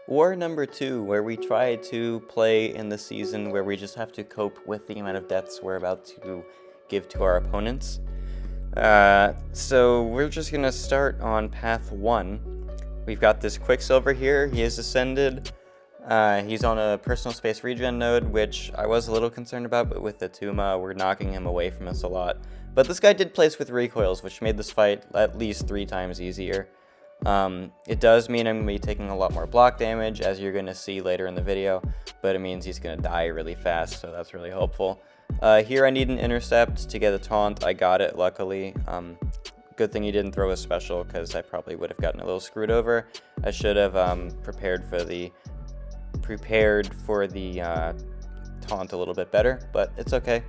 War number 2, where we try to play in the season where we just have to cope with the amount of deaths we're about to give to our opponents. So we're just gonna start on path 1. We've got this Quicksilver here. He is ascended. He's on a personal space regen node, which I was a little concerned about, but with Attuma, we're knocking him away from us a lot. But this guy did place with recoils, which made this fight at least 3 times easier. It does mean I'm going to be taking a lot more block damage, as you're going to see later in the video, but it means he's going to die really fast, so that's really helpful. Here I need an intercept to get a taunt. I got it, luckily. Good thing he didn't throw a special, because I probably would have gotten a little screwed over. I should have prepared for the taunt a little bit better, but it's okay.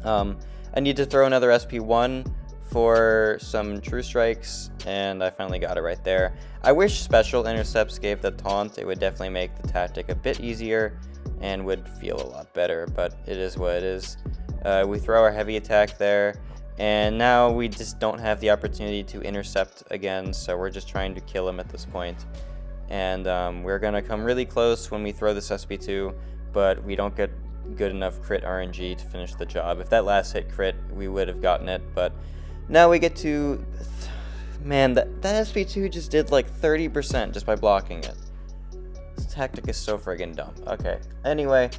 I need to throw another SP1 for some true strikes, and I finally got it right there. I wish special intercepts gave the taunt. It would definitely make the tactic a bit easier and would feel a lot better, but it is what it is. We throw our heavy attack there, and now we just don't have the opportunity to intercept again, so we're just trying to kill him at this point. And we're gonna come really close when we throw this SP2, but we don't get good enough crit RNG to finish the job. If that last hit crit, we would have gotten it, but now we get to, man, that SP2 just did like 30% just by blocking it. This tactic is so friggin' dumb. Okay, anyway,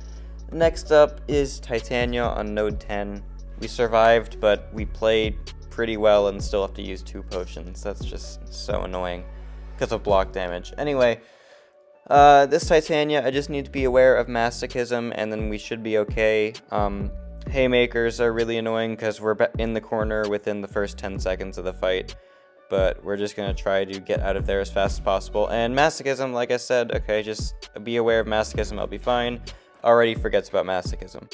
next up is Titania on node 10. We survived, but we played pretty well and still have to use 2 potions. That's just so annoying because of block damage. Anyway, this Titania, I just need to be aware of masochism, and then we should be okay. Haymakers are really annoying because we're in the corner within the first 10 seconds of the fight, but we're just going to try to get out of there as fast as possible. And masochism, like I said, okay, just be aware of masochism, I'll be fine. Already forgets about masochism.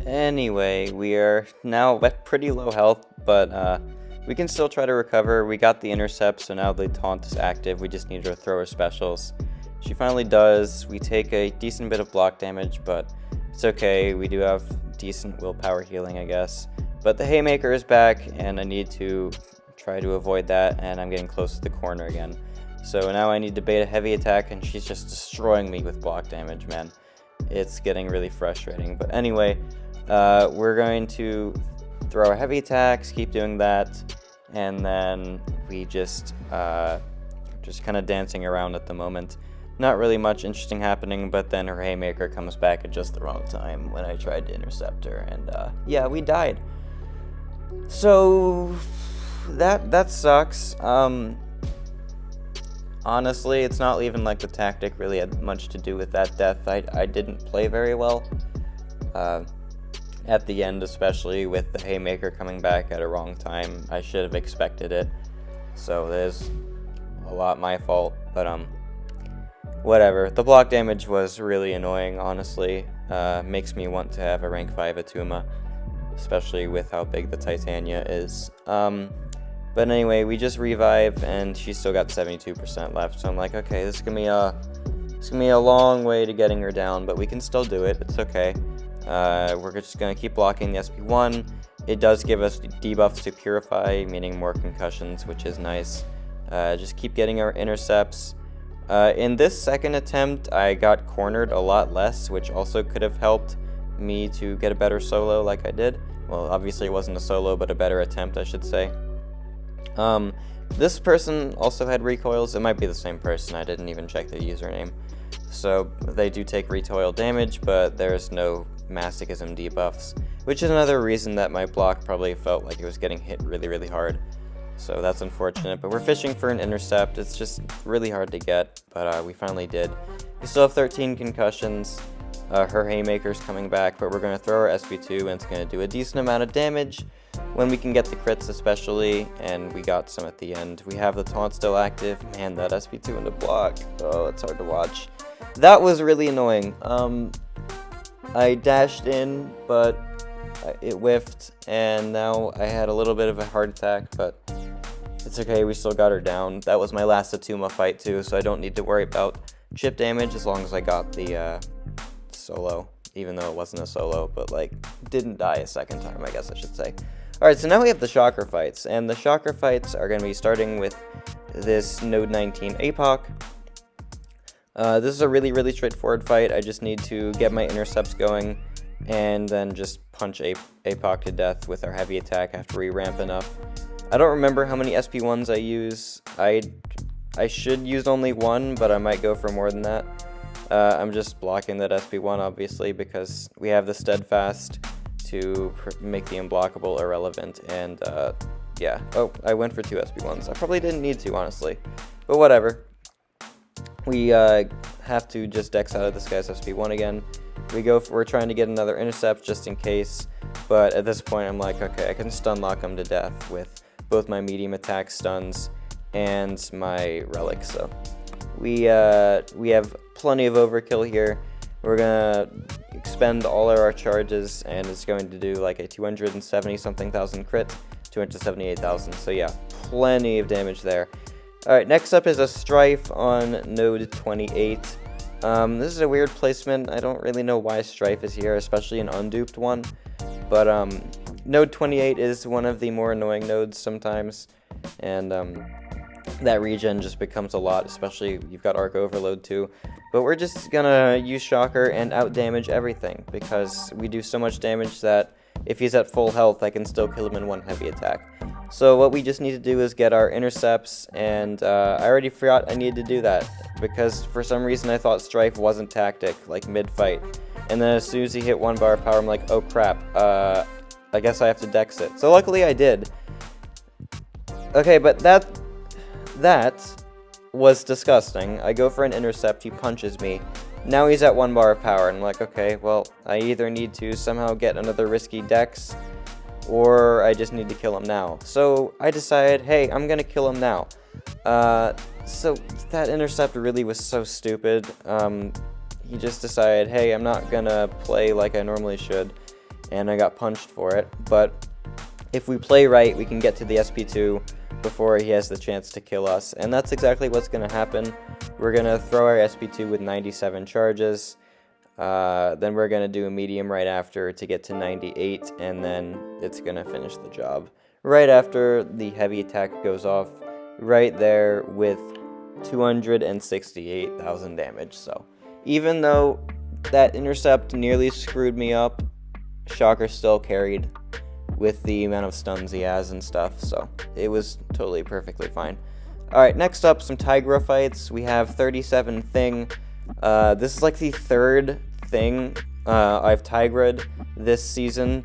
Anyway, we are now at pretty low health, but we can still try to recover. We got the intercept, so now the taunt is active. We just need to throw her specials. She finally does. We take a decent bit of block damage, but it's okay. We do have decent willpower healing, I guess. But the Haymaker is back, and I need to try to avoid that, and I'm getting close to the corner again. So now I need to bait a heavy attack, and she's just destroying me with block damage, man. It's getting really frustrating. But anyway, we're going to throw our heavy attacks, keep doing that, and then we just kind of dancing around at the moment. Not really much interesting happening, but then her Haymaker comes back at just the wrong time when I tried to intercept her, and yeah, we died. So that sucks. Honestly, it's not even like the tactic really had much to do with that death. I didn't play very well. At the end, especially with the Haymaker coming back at a wrong time, I should have expected it. So there's a lot my fault, but whatever. The block damage was really annoying, honestly. Makes me want to have a rank 5 Attuma, especially with how big the Titania is. But anyway, we just revive, and she's still got 72% left, so I'm like, okay, this is gonna be a long way to getting her down, but we can still do it. It's okay. We're just gonna keep blocking the SP1. It does give us debuffs to Purify, meaning more concussions, which is nice. Just keep getting our intercepts. In this second attempt, I got cornered a lot less, which also could have helped me to get a better solo like I did. Well, obviously it wasn't a solo, but a better attempt, I should say. This person also had recoils. It might be the same person. I didn't even check the username. So they do take recoil damage, but there's no masochism debuffs, which is another reason that my block probably felt like it was getting hit really, really hard. So that's unfortunate, but we're fishing for an intercept. It's just really hard to get, but we finally did. We still have 13 concussions. Her Haymaker's coming back, but we're going to throw our SP2, and it's going to do a decent amount of damage when we can get the crits especially, and we got some at the end. We have the taunt still active. Man, that SP2 in the block. Oh, it's hard to watch. That was really annoying. I dashed in, but it whiffed, and now I had a little bit of a heart attack, but it's okay, we still got her down. That was my last Attuma fight too, so I don't need to worry about chip damage as long as I got the solo, even though it wasn't a solo, but like didn't die a second time, I guess I should say. Alright, so now we have the shocker fights, and the shocker fights are going to be starting with this node 19 Apoc. This is a really straightforward fight. I just need to get my intercepts going and then just punch Apoc to death with our heavy attack after we ramp enough. I don't remember how many SP1s I use. I should use only one, but I might go for more than that. I'm just blocking that SP1 obviously because we have the steadfast to make the unblockable irrelevant, and yeah. Oh, I went for 2 SP1s. I probably didn't need to, honestly, but whatever. We have to just dex out of this guy's SP1 again. We're trying to get another intercept just in case, but at this point I'm like, okay, I can stun lock him to death with both my medium attack stuns and my relics. So we have plenty of overkill here. We're gonna expend all of our charges, and it's going to do like a 270 something thousand crit, 278,000. So yeah, plenty of damage there. Alright, next up is a Stryfe on node 28. This is a weird placement. I don't really know why Stryfe is here, especially an unduped one. But node 28 is one of the more annoying nodes sometimes, and that regen just becomes a lot, especially you've got arc overload too. But we're just gonna use Shocker and outdamage everything, because we do so much damage that if he's at full health, I can still kill him in one heavy attack. So what we just need to do is get our intercepts, and I already forgot I needed to do that, because for some reason I thought Stryfe wasn't tactic, like mid-fight. And then as soon as he hit 1 bar of power, I'm like, oh crap, I guess I have to dex it. So luckily I did. Okay, but that was disgusting. I go for an intercept, he punches me. Now he's at 1 bar of power, and I'm like, okay, well, I either need to somehow get another risky dex, or I just need to kill him now. So I decided, hey, I'm gonna kill him now. So that intercept really was so stupid. He just decided, hey, I'm not gonna play like I normally should, and I got punched for it. But if we play right, we can get to the SP2 before he has the chance to kill us, and that's exactly what's gonna happen. We're gonna throw our SP2 with 97 charges. Then we're going to do a medium right after to get to 98, and then it's going to finish the job. Right after the heavy attack goes off, right there with 268,000 damage. So even though that intercept nearly screwed me up, Shocker still carried with the amount of stuns he has and stuff, so it was totally perfectly fine. Alright, next up, some Tigra fights. We have 37 Thing. This is like the 3rd thing I've Tigra'd this season,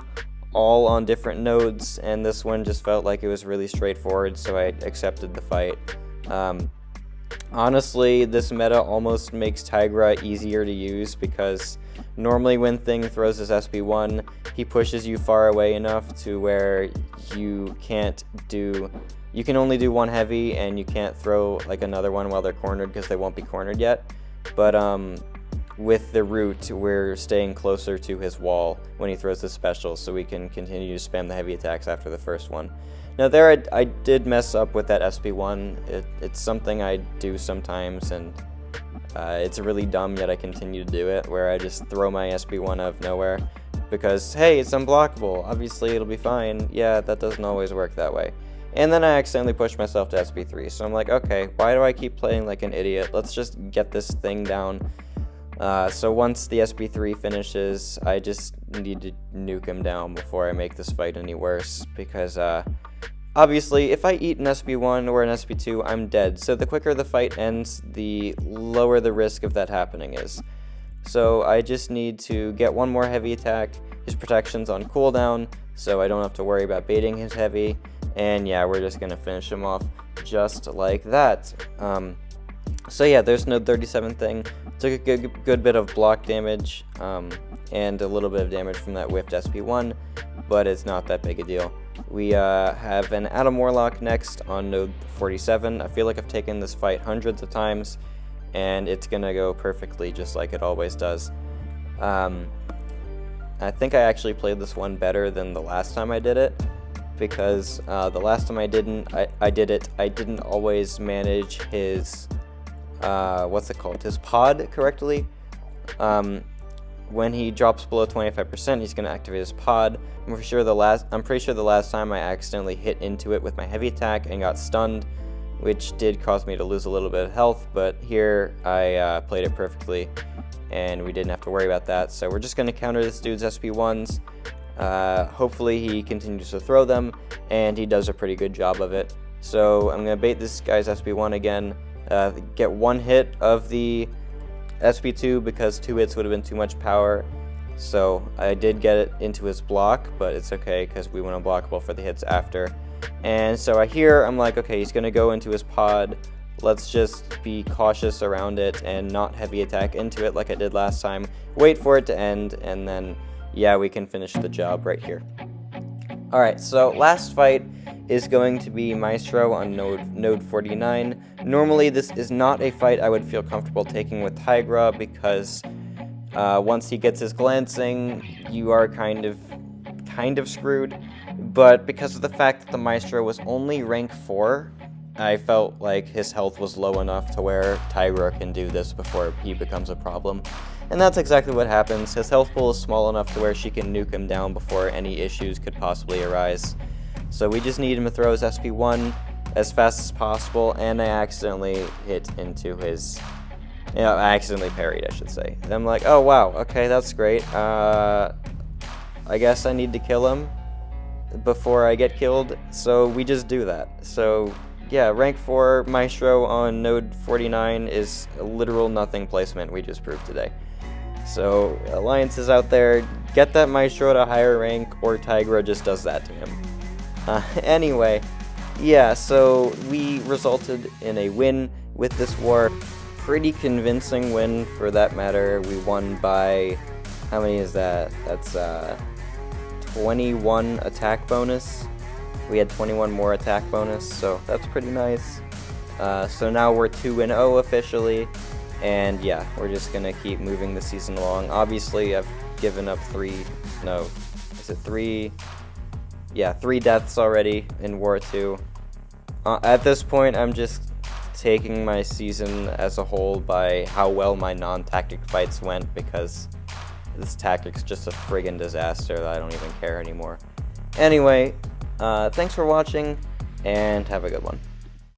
all on different nodes, and this one just felt like it was really straightforward, so I accepted the fight. Honestly, this meta almost makes Tigra easier to use, because normally when Thing throws his SP1, he pushes you far away enough to where you can only do 1 heavy, and you can't throw like another one while they're cornered, because they won't be cornered yet. But with the root, we're staying closer to his wall when he throws his special, so we can continue to spam the heavy attacks after the first one. Now there, I did mess up with that SP1. It's something I do sometimes, and it's really dumb, yet I continue to do it, where I just throw my SP1 out of nowhere, because, hey, it's unblockable, obviously it'll be fine. Yeah, that doesn't always work that way. And then I accidentally pushed myself to SP3, so I'm like, okay, why do I keep playing like an idiot? Let's just get this thing down. So once the SP3 finishes, I just need to nuke him down before I make this fight any worse, because obviously if I eat an SP1 or an SP2, I'm dead. So the quicker the fight ends, the lower the risk of that happening is. So I just need to get 1 more heavy attack. His protection's on cooldown, so I don't have to worry about baiting his heavy. And yeah, we're just gonna finish him off just like that. So yeah, there's no 37 Thing. Took a good bit of block damage, and a little bit of damage from that whiffed SP1, but it's not that big a deal. We have an Atom Warlock next on node 47. I feel like I've taken this fight hundreds of times, and it's gonna go perfectly just like it always does. I think I actually played this one better than the last time I did it, because the last time I did it, I didn't always manage his his pod correctly. When he drops below 25%, he's gonna activate his pod. I'm pretty sure the last time I accidentally hit into it with my heavy attack and got stunned. which did cause me to lose a little bit of health, but here I played it perfectly, and we didn't have to worry about that. So we're just going to counter this dude's SP1s. Hopefully he continues to throw them, and he does a pretty good job of it. So I'm going to bait this guy's SP1 again, get one hit of the SP2 because 2 hits would have been too much power. So I did get it into his block, but it's okay because we went unblockable for the hits after. And so I'm like, okay, he's going to go into his pod. Let's just be cautious around it and not heavy attack into it like I did last time. Wait for it to end, and then, yeah, we can finish the job right here. Alright, so last fight is going to be Maestro on node 49. Normally, this is not a fight I would feel comfortable taking with Tigra because once he gets his glancing, you are kind of screwed. But because of the fact that the Maestro was only rank 4, I felt like his health was low enough to where Tigra can do this before he becomes a problem. And that's exactly what happens. His health pool is small enough to where she can nuke him down before any issues could possibly arise. So we just need him to throw his SP1 as fast as possible, and I accidentally hit into his... I accidentally parried, I should say. And I'm like, oh wow, okay, that's great. I guess I need to kill him before I get killed, so we just do that. So yeah, rank 4 Maestro on node 49 is a literal nothing placement we just proved today. So alliances out there, get that Maestro to higher rank, or Tigra just does that to him. Anyway, yeah, so we resulted in a win with this war. Pretty convincing win for that matter. We won by, how many is that? That's 21 attack bonus. We had 21 more attack bonus, so that's pretty nice. So now we're 2-0 officially, and yeah, we're just gonna keep moving the season along. Obviously, I've given up 3 deaths already in War 2. At this point, I'm just taking my season as a whole by how well my non-tactic fights went, because this tactic's just a friggin' disaster that I don't even care anymore. Anyway, thanks for watching, and have a good one.